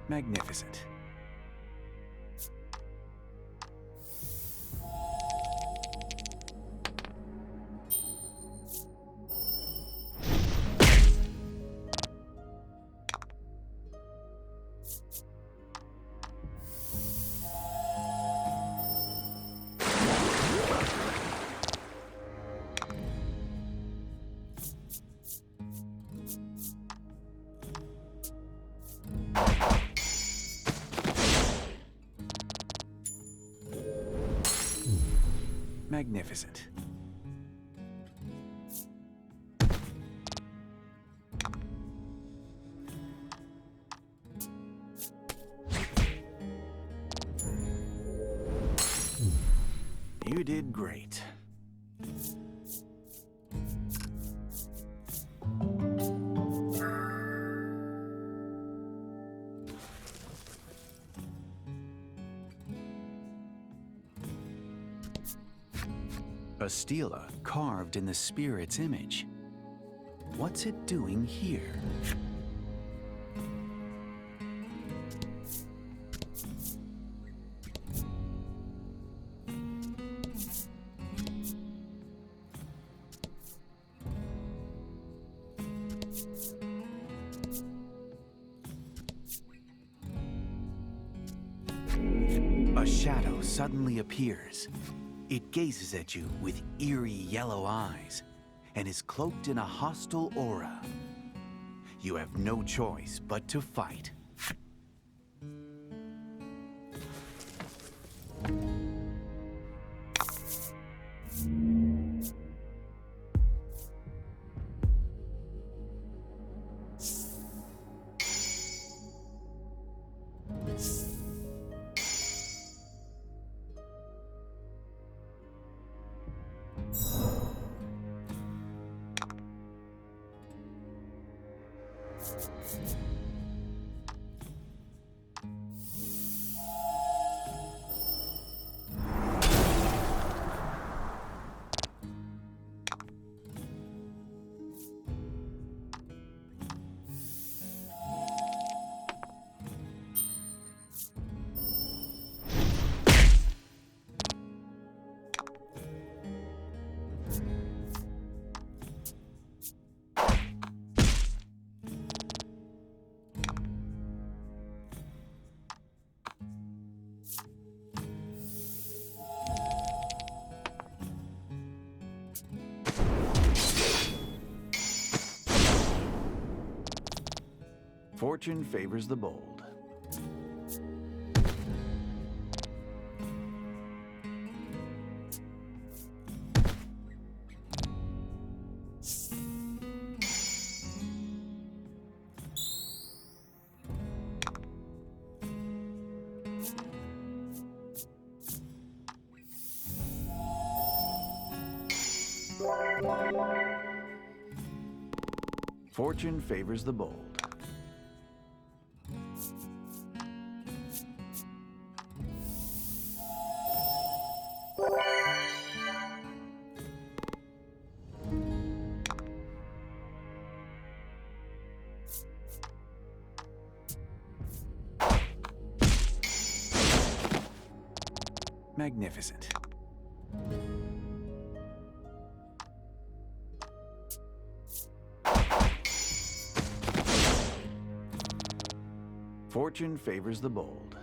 Magnificent. Magnificent. You did great. A stela carved in the spirit's image. What's it doing here? A shadow suddenly appears. It gazes at you with eerie yellow eyes and is cloaked in a hostile aura. You have no choice but to fight. Fortune favors the bold. Fortune favors the bold. Magnificent. Fortune favors the bold.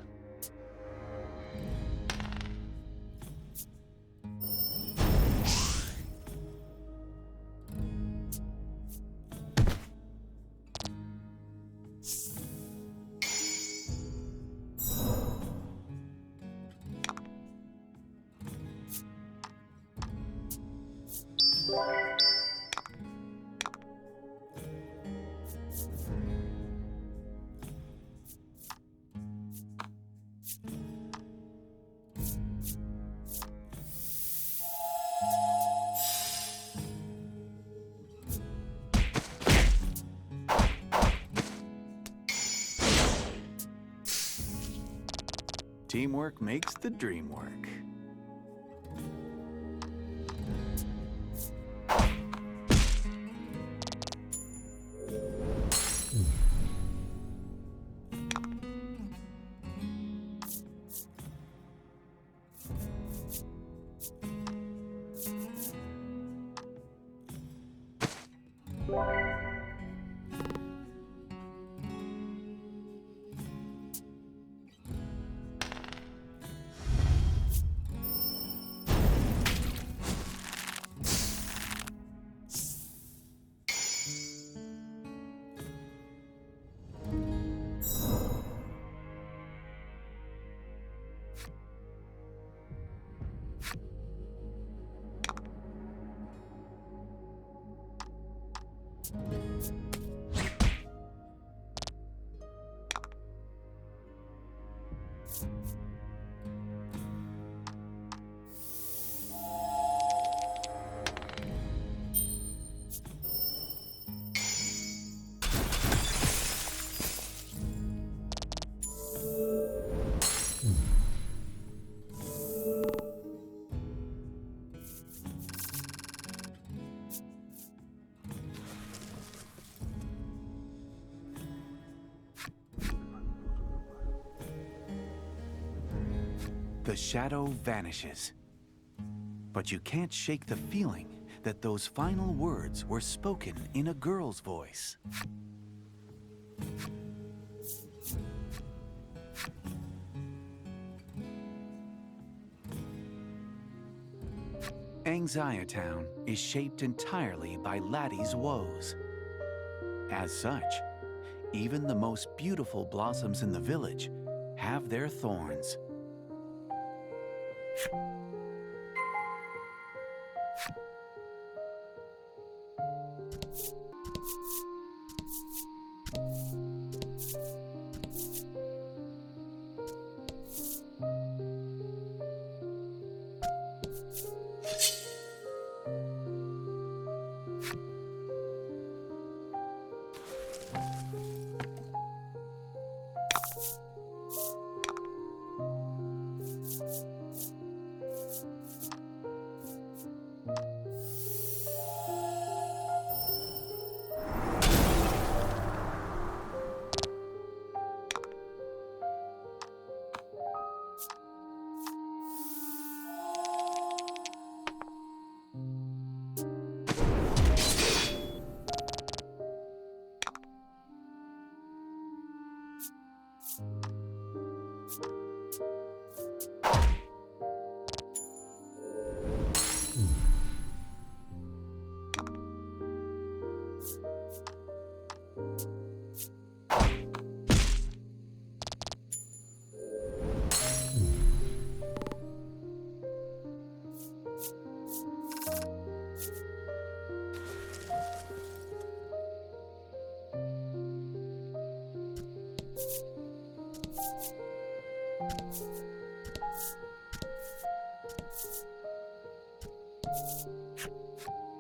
Teamwork makes the dream work. The shadow vanishes, but you can't shake the feeling that those final words were spoken in a girl's voice. Anxietown is shaped entirely by Laty's woes. As such, even the most beautiful blossoms in the village have their thorns.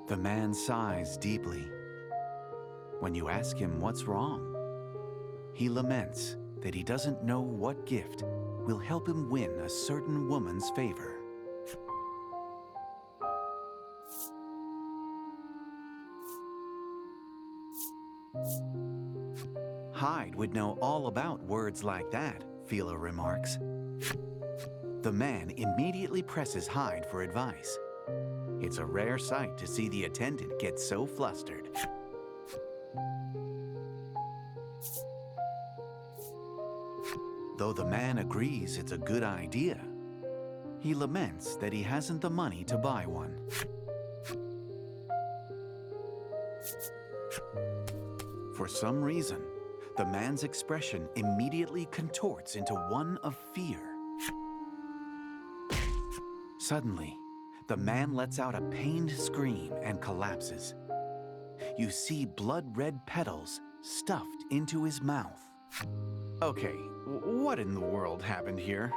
The man sighs deeply. When you ask him what's wrong, he laments that he doesn't know what gift will help him win a certain woman's favor. Hyde would know all about words like that, Phila remarks. The man immediately presses Hyde for advice. It's a rare sight to see the attendant get so flustered. Though the man agrees it's a good idea, he laments that he hasn't the money to buy one. For some reason, the man's expression immediately contorts into one of fear. Suddenly, the man lets out a pained scream and collapses. You see blood-red petals stuffed into his mouth. Okay, what in the world happened here?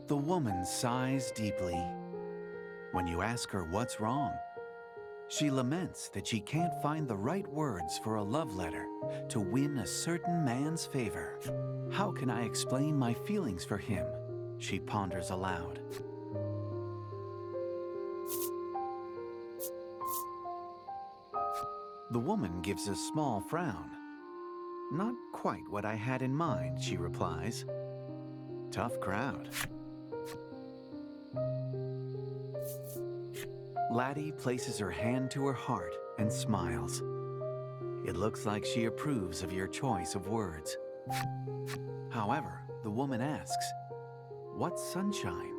The woman sighs deeply. When you ask her what's wrong, she laments that she can't find the right words for a love letter to win a certain man's favor. How can I explain my feelings for him? She ponders aloud. The woman gives a small frown. Not quite what I had in mind, she replies. Tough crowd. Laty places her hand to her heart and smiles. It looks like she approves of your choice of words. However, the woman asks, "What's sunshine?"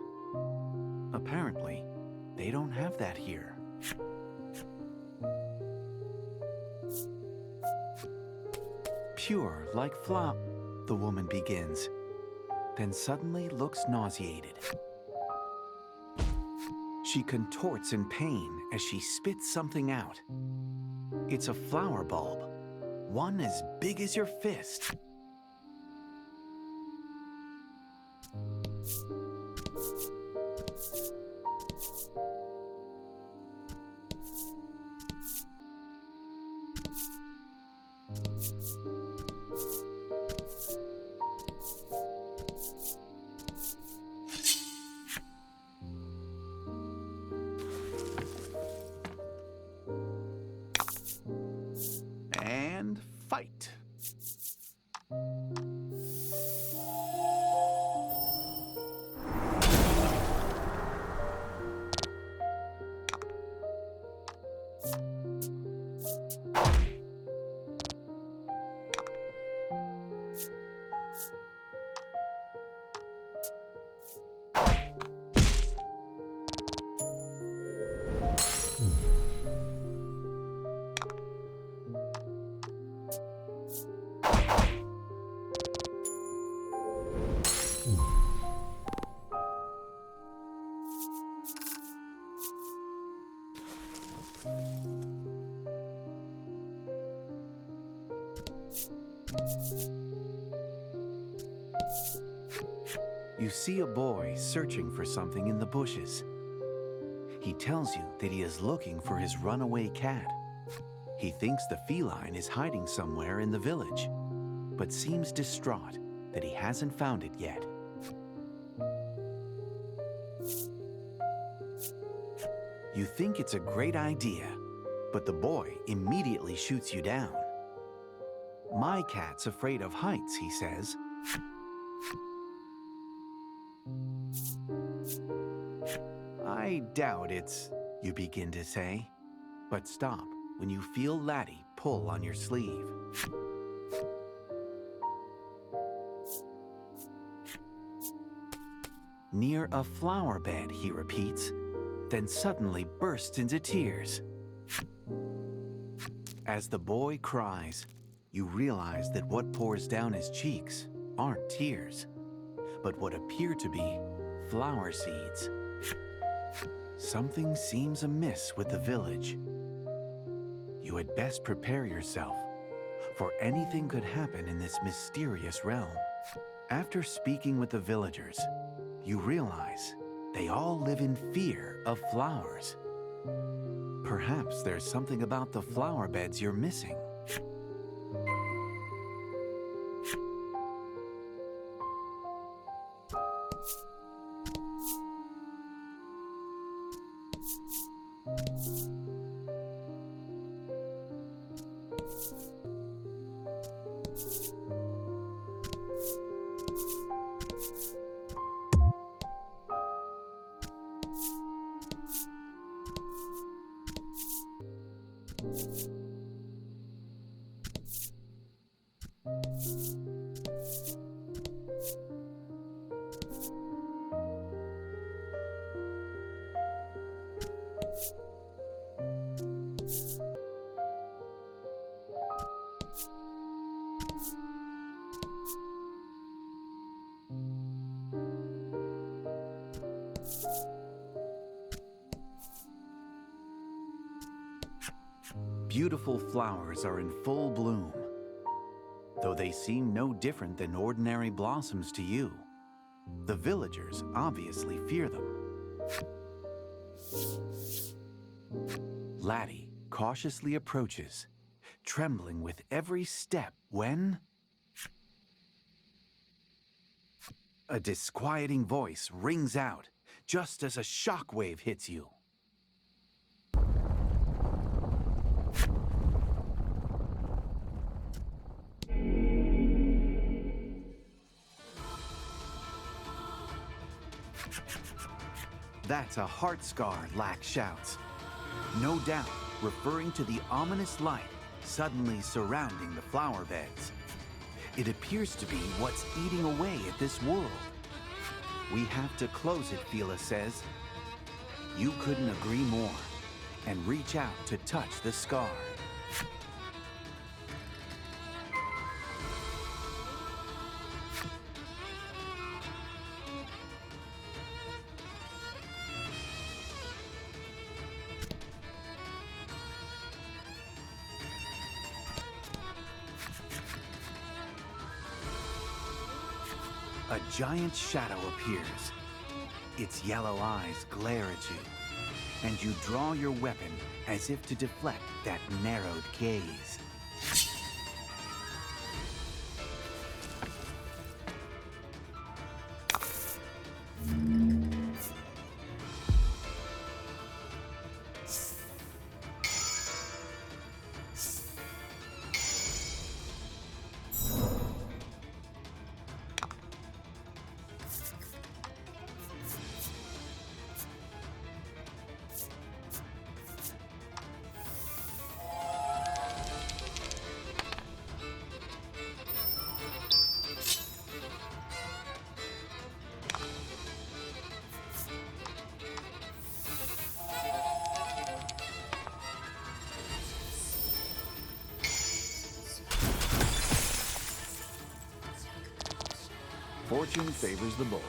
Apparently, they don't have that here. Pure like flop, the woman begins, then suddenly looks nauseated. She contorts in pain as she spits something out. It's a flower bulb, one as big as your fist. And fight. You see a boy searching for something in the bushes. He tells you that he is looking for his runaway cat. He thinks the feline is hiding somewhere in the village, but seems distraught that he hasn't found it yet. You think it's a great idea, but the boy immediately shoots you down. "My cat's afraid of heights," he says. "I doubt it's," you begin to say, but stop when you feel Laty pull on your sleeve. "Near a flower bed," he repeats, then suddenly bursts into tears. As the boy cries, you realize that what pours down his cheeks aren't tears, but what appear to be flower seeds. Something seems amiss with the village. You had best prepare yourself, for anything could happen in this mysterious realm. After speaking with the villagers, you realize they all live in fear of flowers. Perhaps there's something about the flower beds you're missing. Beautiful flowers are in full bloom, though they seem no different than ordinary blossoms to you. The villagers obviously fear them. Laty cautiously approaches, trembling with every step when a disquieting voice rings out just as a shockwave hits you. That's a heart scar, Lack shouts. No doubt referring to the ominous light suddenly surrounding the flower beds. It appears to be what's eating away at this world. We have to close it, Phila says. You couldn't agree more, and reach out to touch the scar. A giant shadow appears. Its yellow eyes glare at you, and you draw your weapon as if to deflect that narrowed gaze. Fortune favors the bold.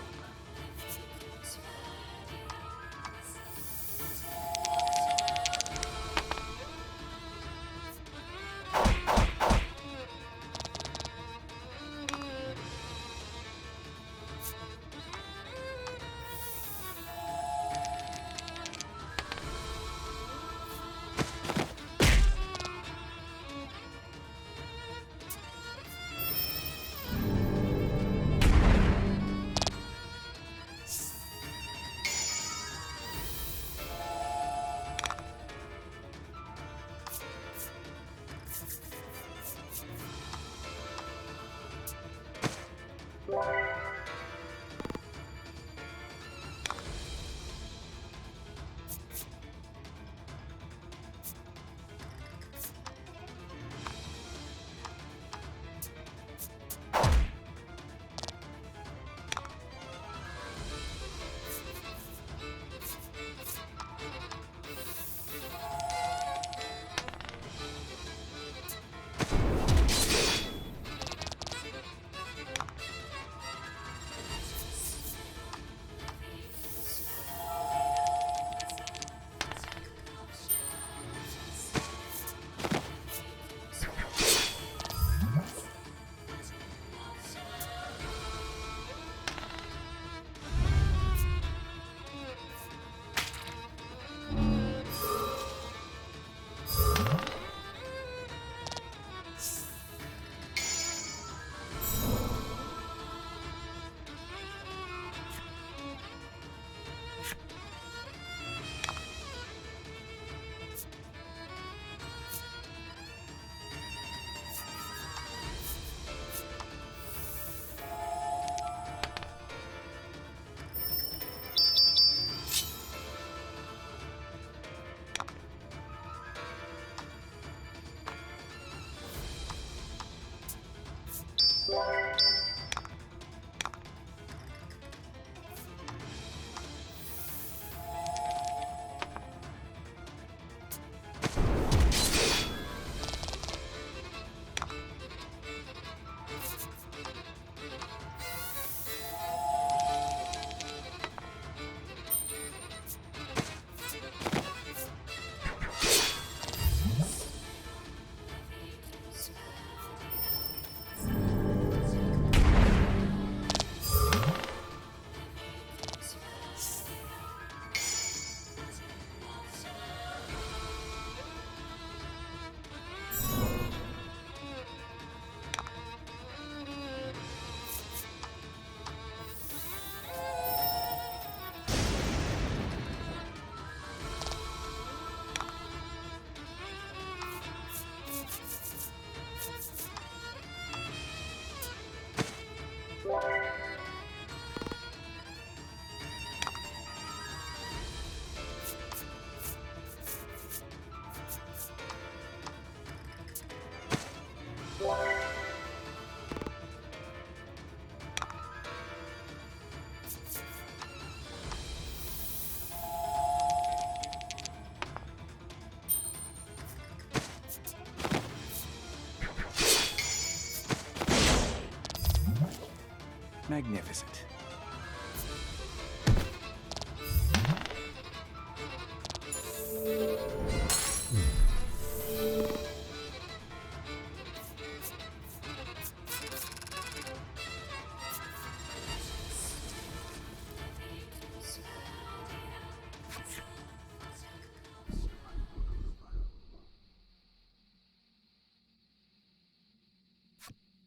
magnificent.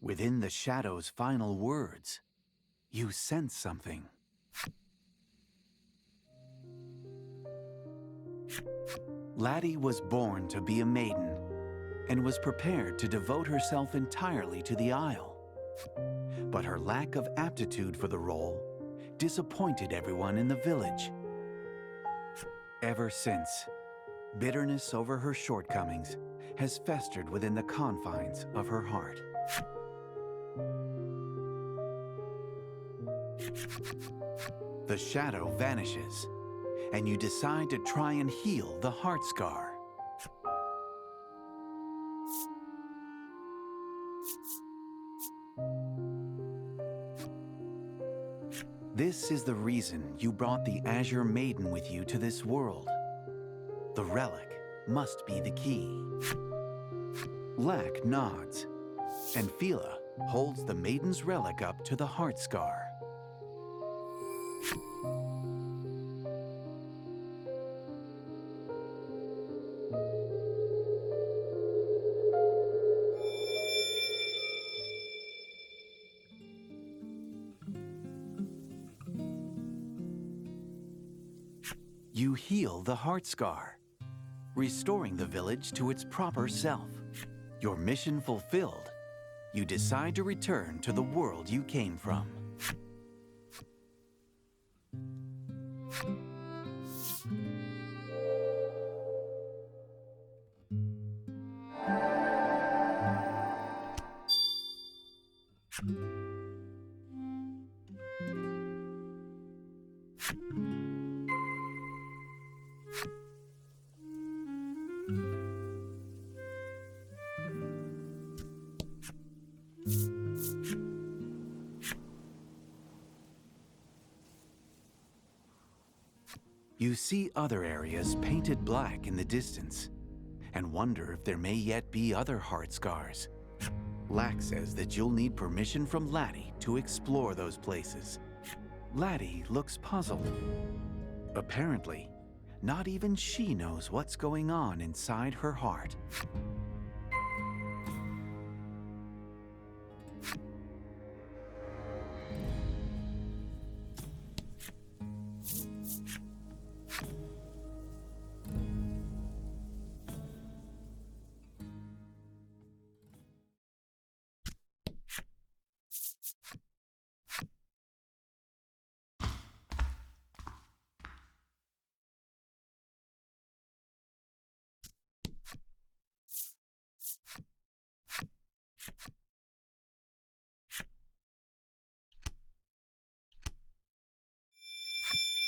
Within the shadow's final words, you sense something. Laty was born to be a maiden and was prepared to devote herself entirely to the Isle. But her lack of aptitude for the role disappointed everyone in the village. Ever since, bitterness over her shortcomings has festered within the confines of her heart. The shadow vanishes, and you decide to try and heal the heart scar. This is the reason you brought the Azure Maiden with you to this world. The relic must be the key. Lack nods, and Phila holds the Maiden's relic up to the heart scar. You heal the heart scar, restoring the village to its proper self. Your mission fulfilled, you decide to return to the world you came from. You see other areas painted black in the distance and wonder if there may yet be other heart scars. Lack says that you'll need permission from Laty to explore those places. Laty looks puzzled. Apparently, not even she knows what's going on inside her heart.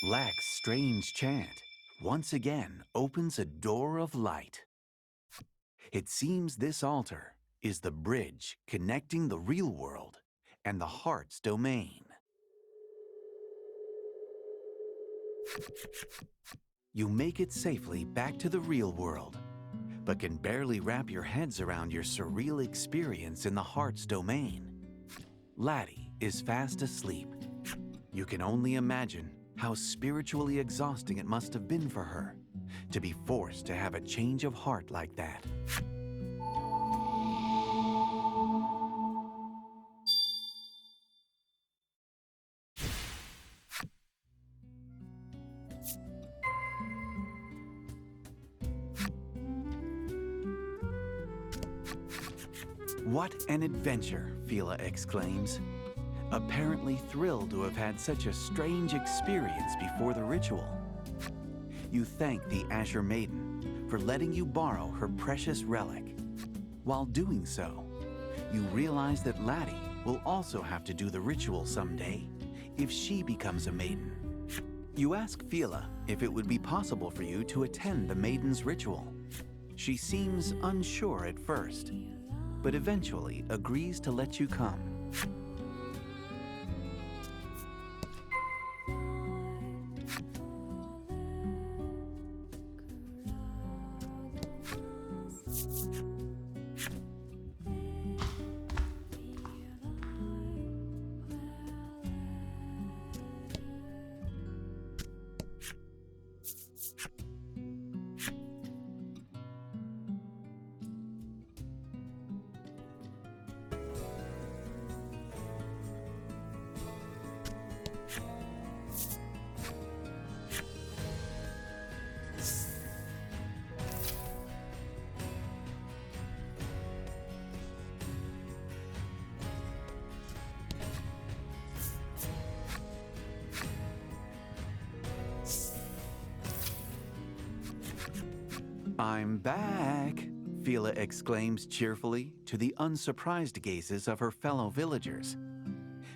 Lack's strange chant once again opens a door of light. It seems this altar is the bridge connecting the real world and the heart's domain. You make it safely back to the real world, but can barely wrap your heads around your surreal experience in the heart's domain. Laty is fast asleep. You can only imagine how spiritually exhausting it must have been for her to be forced to have a change of heart like that. What an adventure, Phila exclaims, apparently thrilled to have had such a strange experience before the ritual. You thank the Azure Maiden for letting you borrow her precious relic. While doing so, you realize that Laty will also have to do the ritual someday if she becomes a maiden. You ask Phila if it would be possible for you to attend the Maiden's ritual. She seems unsure at first, but eventually agrees to let you come. I'm back, Phila exclaims cheerfully to the unsurprised gazes of her fellow villagers.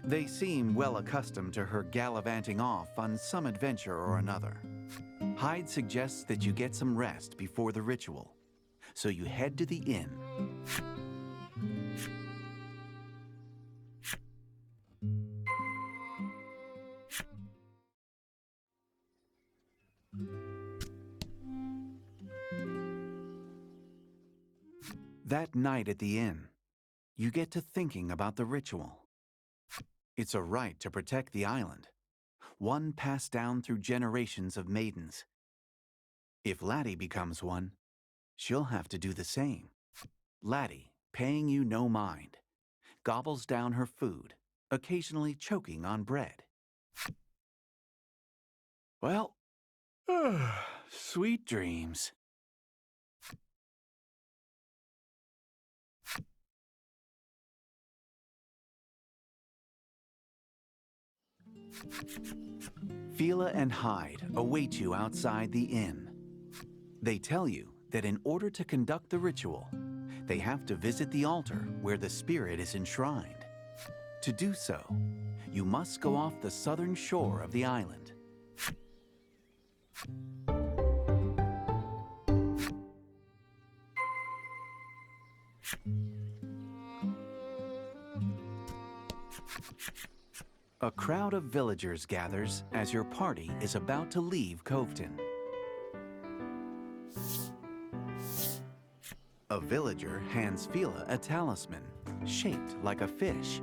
They seem well accustomed to her gallivanting off on some adventure or another. Hyde suggests that you get some rest before the ritual, so you head to the inn. That night at the inn, you get to thinking about the ritual. It's a right to protect the island, one passed down through generations of maidens. If Laty becomes one, she'll have to do the same. Laty, paying you no mind, gobbles down her food, occasionally choking on bread. Well, sweet dreams. Phila and Hyde await you outside the inn. They tell you that in order to conduct the ritual, they have to visit the altar where the spirit is enshrined. To do so, you must go off the southern shore of the island. A crowd of villagers gathers as your party is about to leave Coveton. A villager hands Phila a talisman shaped like a fish.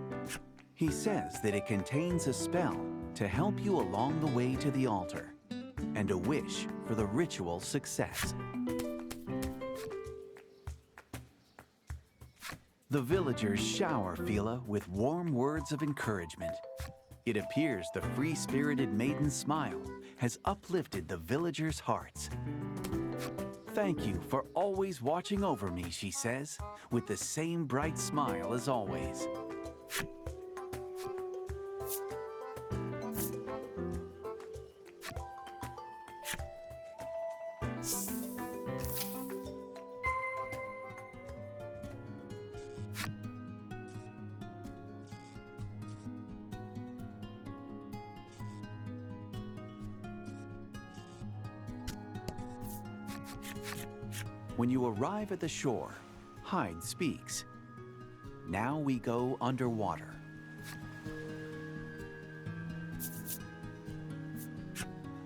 He says that it contains a spell to help you along the way to the altar and a wish for the ritual success. The villagers shower Phila with warm words of encouragement. It appears the free-spirited maiden's smile has uplifted the villagers' hearts. Thank you for always watching over me, she says, with the same bright smile as always. When you arrive at the shore, Hyde speaks. Now we go underwater.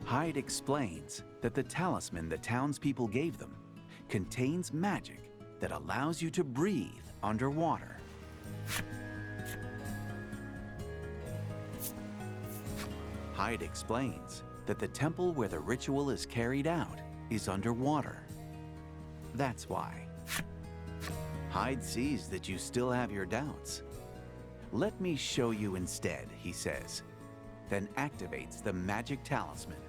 Hyde explains that the talisman the townspeople gave them contains magic that allows you to breathe underwater. Hyde explains that the temple where the ritual is carried out is underwater. That's why. Hyde sees that you still have your doubts. Let me show you instead, he says, then activates the magic talisman.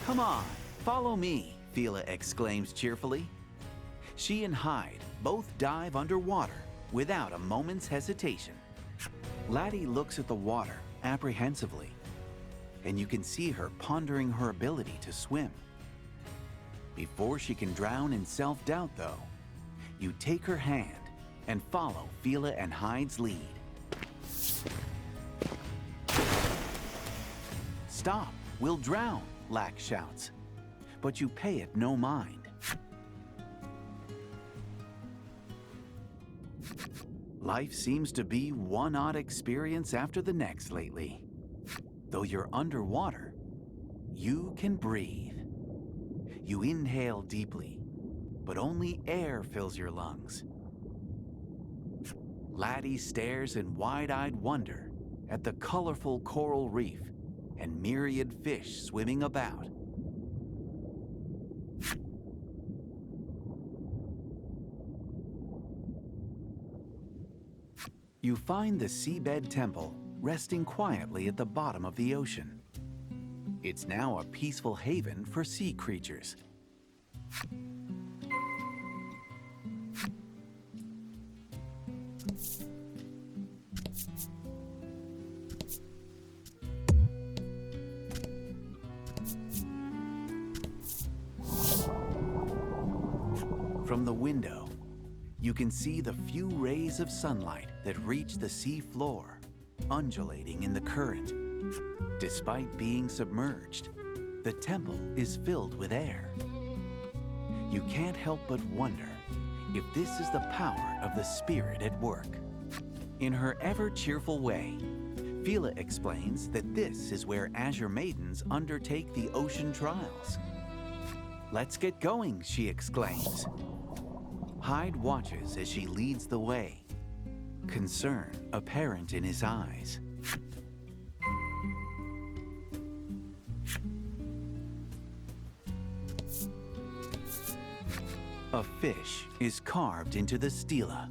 Come on, follow me, Phila exclaims cheerfully. She and Hyde both dive underwater without a moment's hesitation. Laty looks at the water apprehensively, and you can see her pondering her ability to swim. Before she can drown in self-doubt, though, you take her hand and follow Phila and Hyde's lead. Stop, we'll drown, Lack shouts, but you pay it no mind. Life seems to be one odd experience after the next lately. Though you're underwater, you can breathe. You inhale deeply, but only air fills your lungs. Laty stares in wide-eyed wonder at the colorful coral reef and myriad fish swimming about. You find the seabed temple resting quietly at the bottom of the ocean. It's now a peaceful haven for sea creatures. the window, you can see the few rays of sunlight that reach the sea floor, undulating in the current. Despite being submerged, the temple is filled with air. You can't help but wonder if this is the power of the spirit at work. In her ever-cheerful way, Phila explains that this is where Azure Maidens undertake the ocean trials. "Let's get going," she exclaims. Hyde watches as she leads the way, concern apparent in his eyes. A fish is carved into the stela.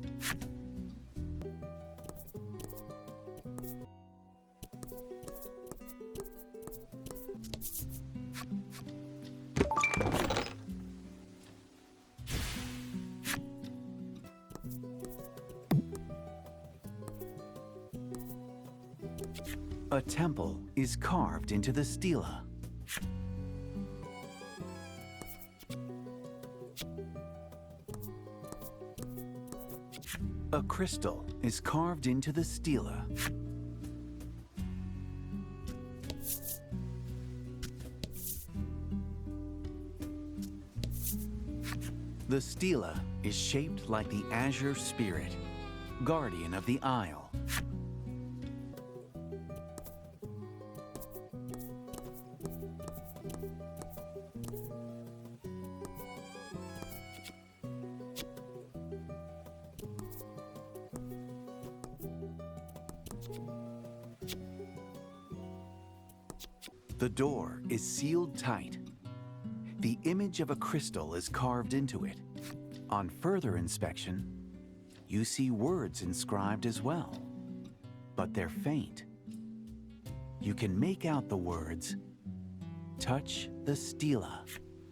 A temple is carved into the stela. A crystal is carved into the stela. The stela is shaped like the Azure Spirit, guardian of the Isle. The door is sealed tight. The image of a crystal is carved into it. On further inspection, you see words inscribed as well, but they're faint. You can make out the words, "Touch the stela."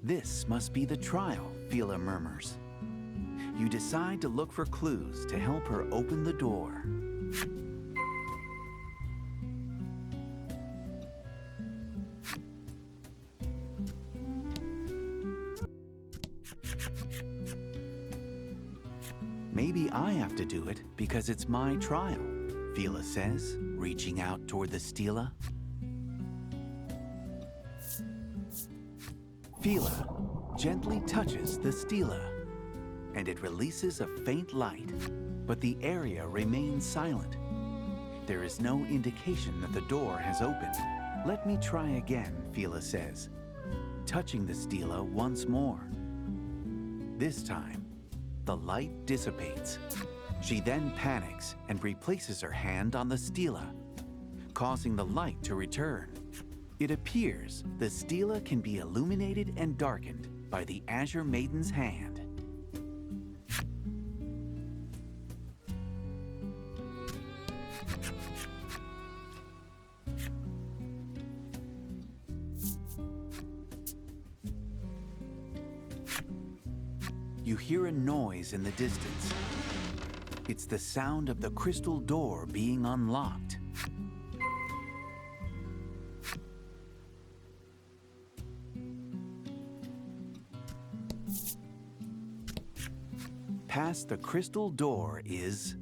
"This must be the trial," Phila murmurs. You decide to look for clues to help her open the door. "Maybe I have to do it because it's my trial," Phila says, reaching out toward the stela. Phila gently touches the stela, and it releases a faint light, but the area remains silent. There is no indication that the door has opened. "Let me try again," Phila says, touching the stela once more. This time, the light dissipates. She then panics and replaces her hand on the stela, causing the light to return. It appears the stela can be illuminated and darkened by the Azure Maiden's hand. You hear a noise in the distance. It's the sound of the crystal door being unlocked. Past the crystal door is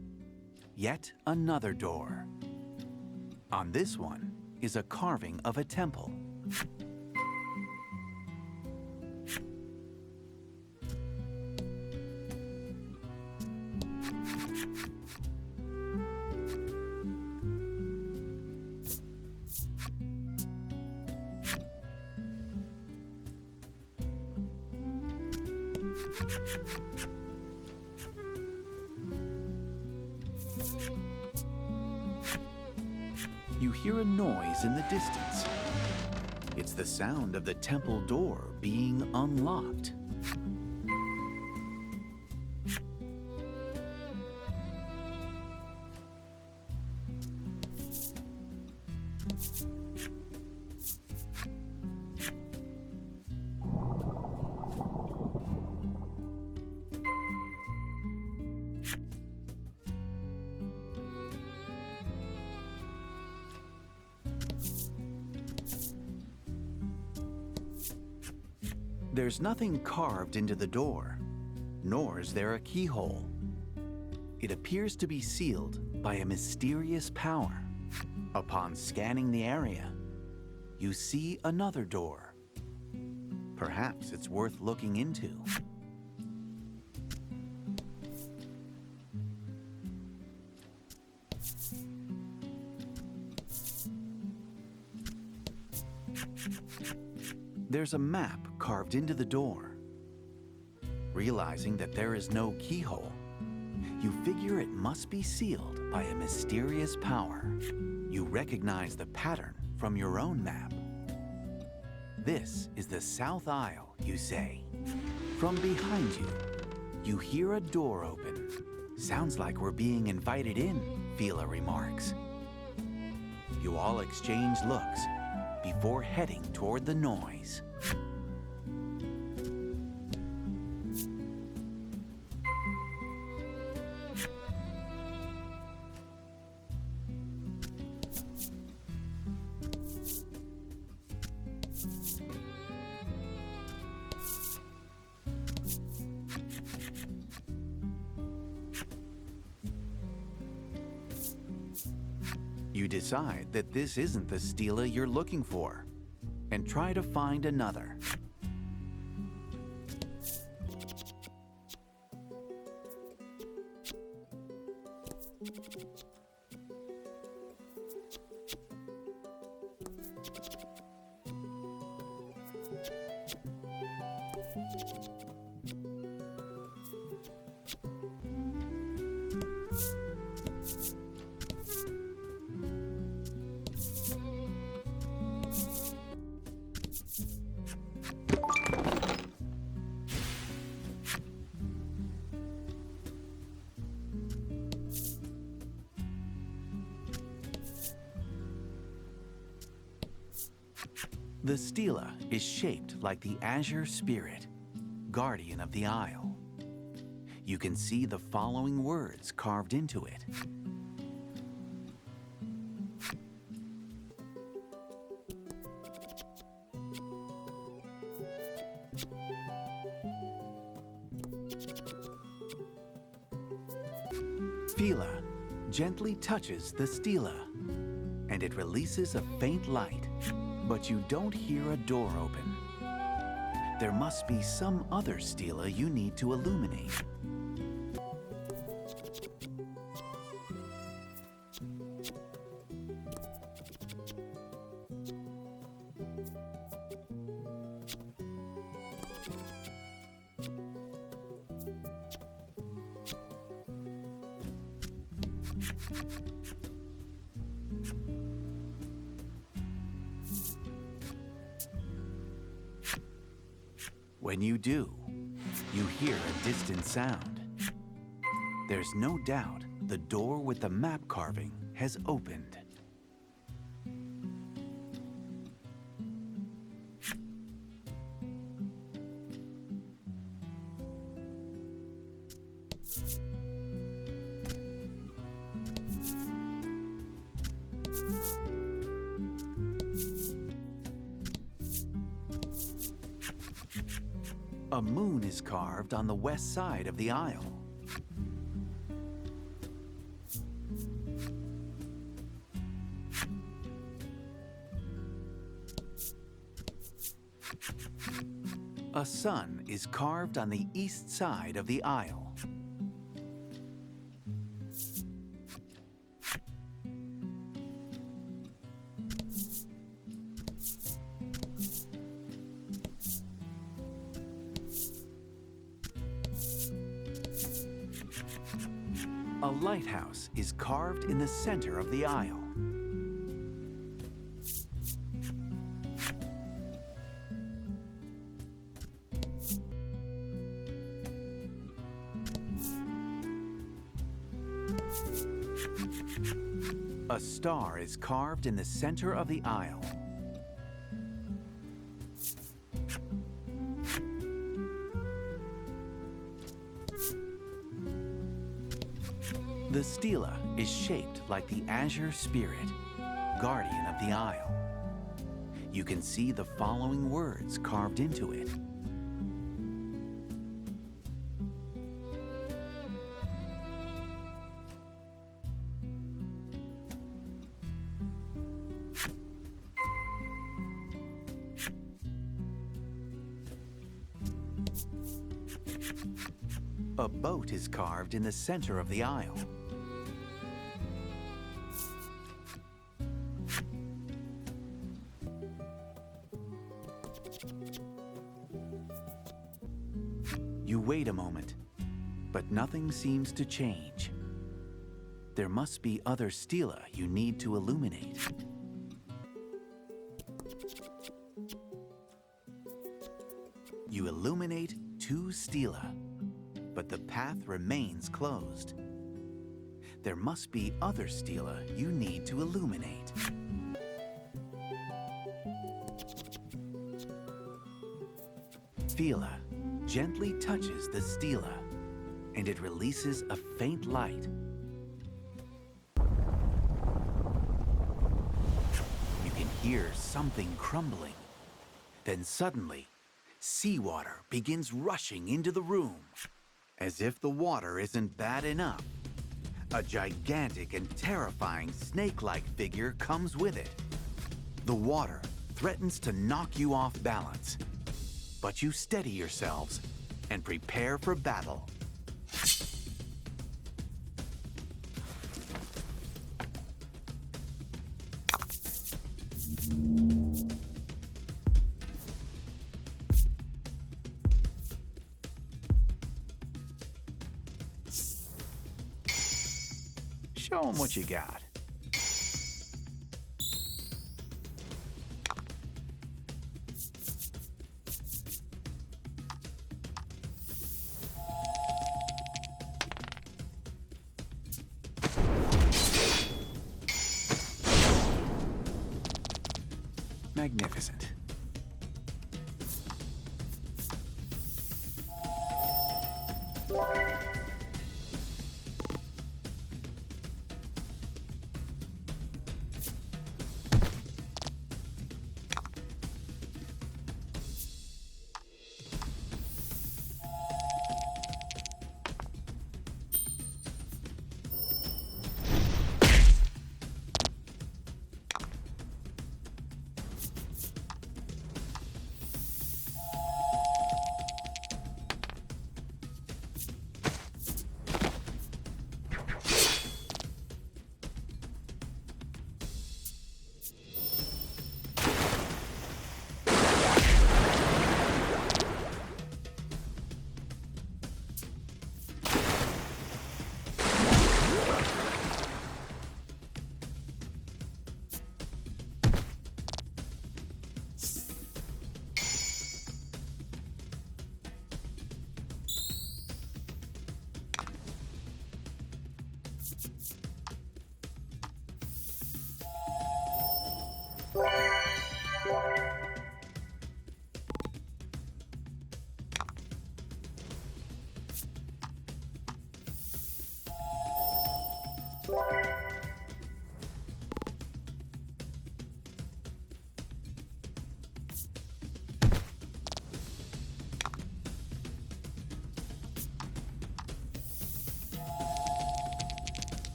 yet another door. On this one is a carving of a temple. You hear a noise in the distance. It's the sound of the temple door being unlocked. There's nothing carved into the door, nor is there a keyhole. It appears to be sealed by a mysterious power. Upon scanning the area, you see another door. Perhaps it's worth looking into. There's a map carved into the door. Realizing that there is no keyhole, you figure it must be sealed by a mysterious power. You recognize the pattern from your own map. This is the South Aisle, you say. From behind you, you hear a door open. Sounds like we're being invited in, Phila remarks. You all exchange looks before heading toward the noise. You decide that this isn't the Stela you're looking for, and try to find another. The Stela is shaped like the Azure Spirit, guardian of the Isle. You can see the following words carved into it. Phila gently touches the Stela, and it releases a faint light. But you don't hear a door open. There must be some other Stela you need to illuminate. When you do, you hear a distant sound. There's no doubt the door with the map carving has opened. A moon is carved on the west side of the aisle. A sun is carved on the east side of the aisle. A lighthouse is carved in the center of the aisle. A star is carved in the center of the aisle. The Stela is shaped like the Azure Spirit, guardian of the Isle. You can see the following words carved into it. A boat is carved in the center of the aisle. You wait a moment, but nothing seems to change. There must be other stela you need to illuminate. You illuminate 2 stela, but the path remains closed. There must be other stela you need to illuminate. Phila gently touches the stela, and it releases a faint light. You can hear something crumbling. Then suddenly, seawater begins rushing into the room. As if the water isn't bad enough, a gigantic and terrifying snake-like figure comes with it. The water threatens to knock you off balance, but you steady yourselves and prepare for battle. Show 'em what you got. Magnificent.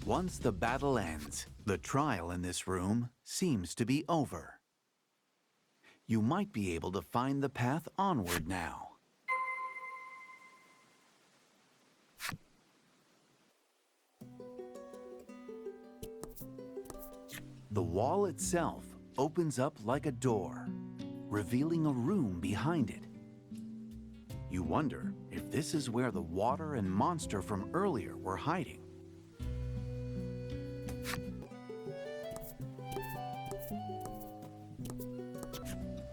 Once the battle ends, the trial in this room seems to be over. You might be able to find the path onward now. The wall itself opens up like a door, revealing a room behind it. You wonder if this is where the water and monster from earlier were hiding.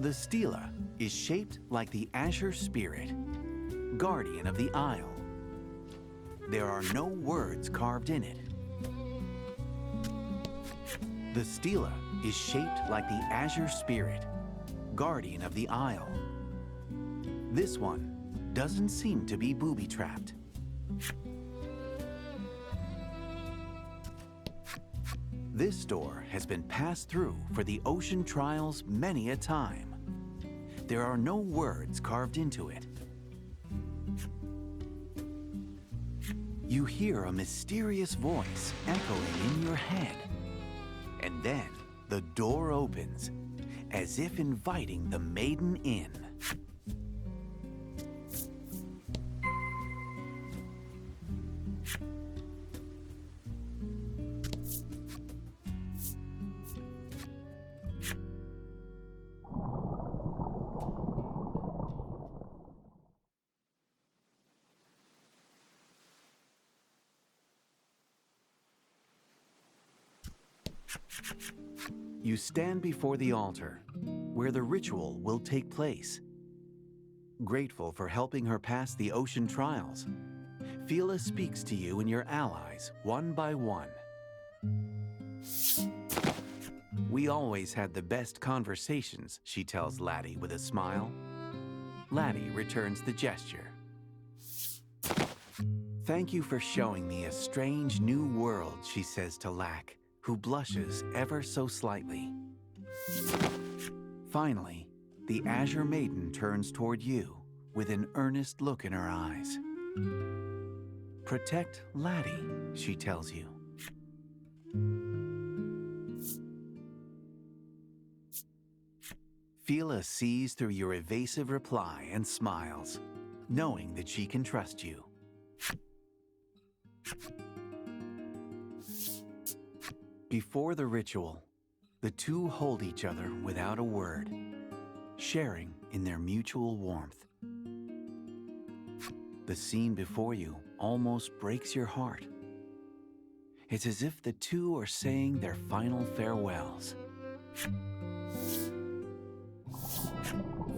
The Phila is shaped like the Azure Spirit, guardian of the Isle. There are no words carved in it. The Phila is shaped like the Azure Spirit, guardian of the Isle. This one doesn't seem to be booby-trapped. This door has been passed through for the ocean trials many a time. There are no words carved into it. You hear a mysterious voice echoing in your head. And then the door opens, as if inviting the maiden in. You stand before the altar, where the ritual will take place. Grateful for helping her pass the ocean trials, Phila speaks to you and your allies one by one. We always had the best conversations, she tells Laty with a smile. Laty returns the gesture. Thank you for showing me a strange new world, she says to Lack, who blushes ever so slightly. Finally, the Azure Maiden turns toward you with an earnest look in her eyes. Protect Laty, she tells you. Phila sees through your evasive reply and smiles, knowing that she can trust you. Before the ritual, the two hold each other without a word, sharing in their mutual warmth. The scene before you almost breaks your heart. It's as if the two are saying their final farewells.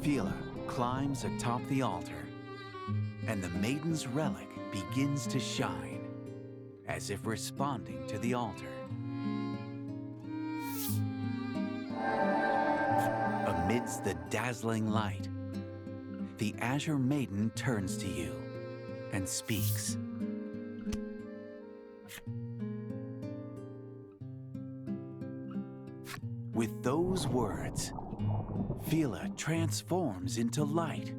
Phila climbs atop the altar, and the maiden's relic begins to shine, as if responding to the altar. Amidst the dazzling light, the Azure Maiden turns to you and speaks. With those words, Phila transforms into light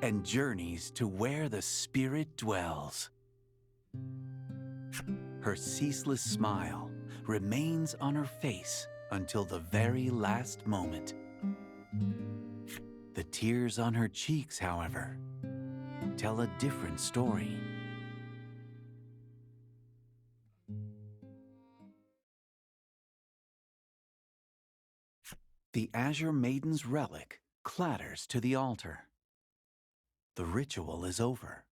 and journeys to where the spirit dwells. Her ceaseless smile remains on her face until the very last moment. The tears on her cheeks, however, tell a different story. The Azure Maiden's relic clatters to the altar. The ritual is over.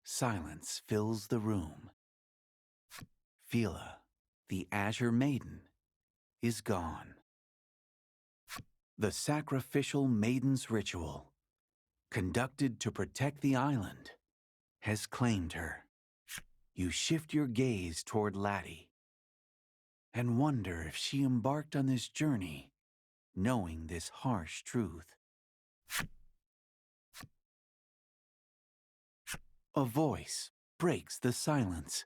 Silence fills the room. Phila, the Azure Maiden, is gone. The sacrificial maiden's ritual, conducted to protect the island, has claimed her. You shift your gaze toward Laty and wonder if she embarked on this journey knowing this harsh truth. A voice breaks the silence.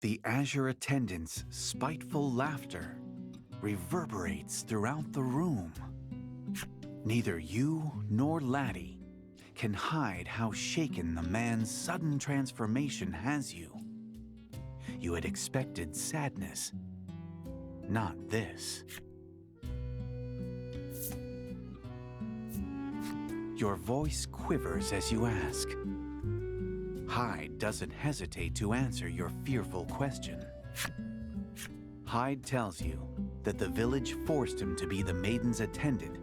The Azure attendant's spiteful laughter reverberates throughout the room. Neither you nor Laty can hide how shaken the man's sudden transformation has you. You had expected sadness, not this. Your voice quivers as you ask. Hyde doesn't hesitate to answer your fearful question. Hyde tells you that the village forced him to be the Maiden's attendant,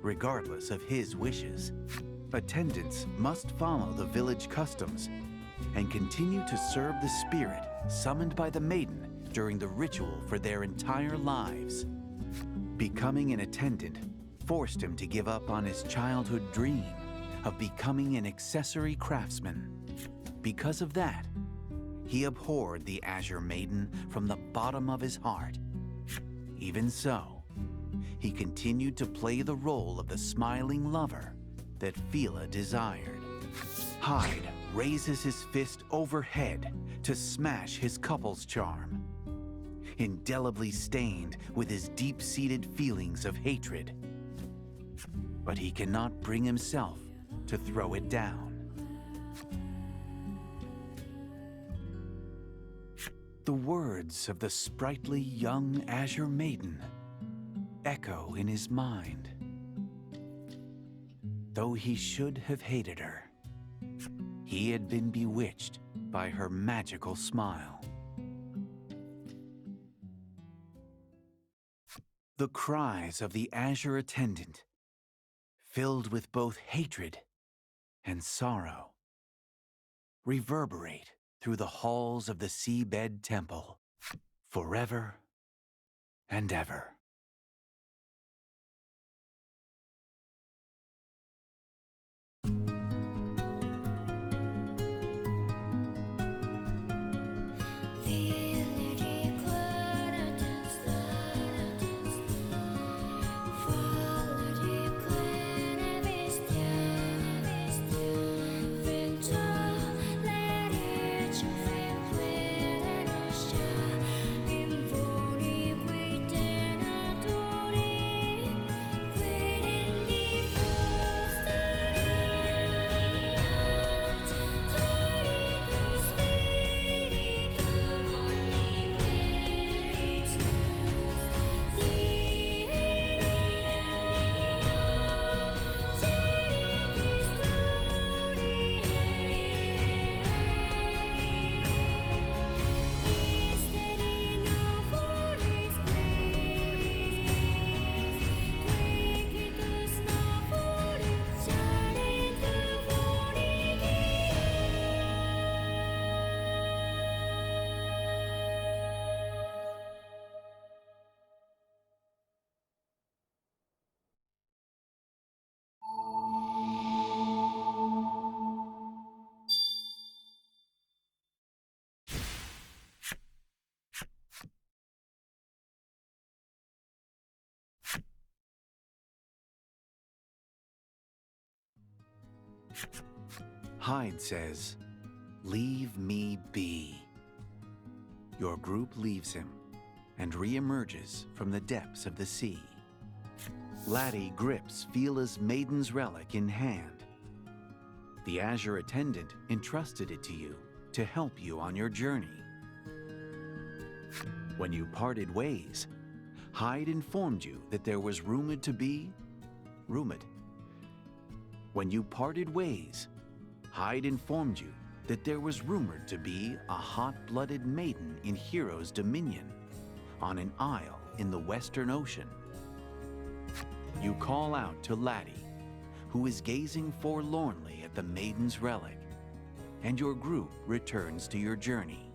regardless of his wishes. Attendants must follow the village customs and continue to serve the spirit summoned by the Maiden during the ritual for their entire lives. Becoming an attendant forced him to give up on his childhood dream of becoming an accessory craftsman. Because of that, he abhorred the Azure Maiden from the bottom of his heart. Even so, he continued to play the role of the smiling lover that Phila desired. Hyde raises his fist overhead to smash his couple's charm, indelibly stained with his deep-seated feelings of hatred. But he cannot bring himself to throw it down. The words of the sprightly young Azure Maiden echo in his mind. Though he should have hated her, he had been bewitched by her magical smile. The cries of the Azure attendant, filled with both hatred and sorrow, reverberate through the halls of the seabed temple forever and ever. Hyde says, "Leave me be." Your group leaves him and re-emerges from the depths of the sea. Laty grips Phila's Maiden's relic in hand. The Azure attendant entrusted it to you to help you on your journey. When you parted ways, Hyde informed you that there was rumored to be... When you parted ways, Hyde informed you that there was rumored to be a hot-blooded maiden in Hero's Dominion on an isle in the Western Ocean. You call out to Laty, who is gazing forlornly at the Maiden's relic, and your group returns to your journey.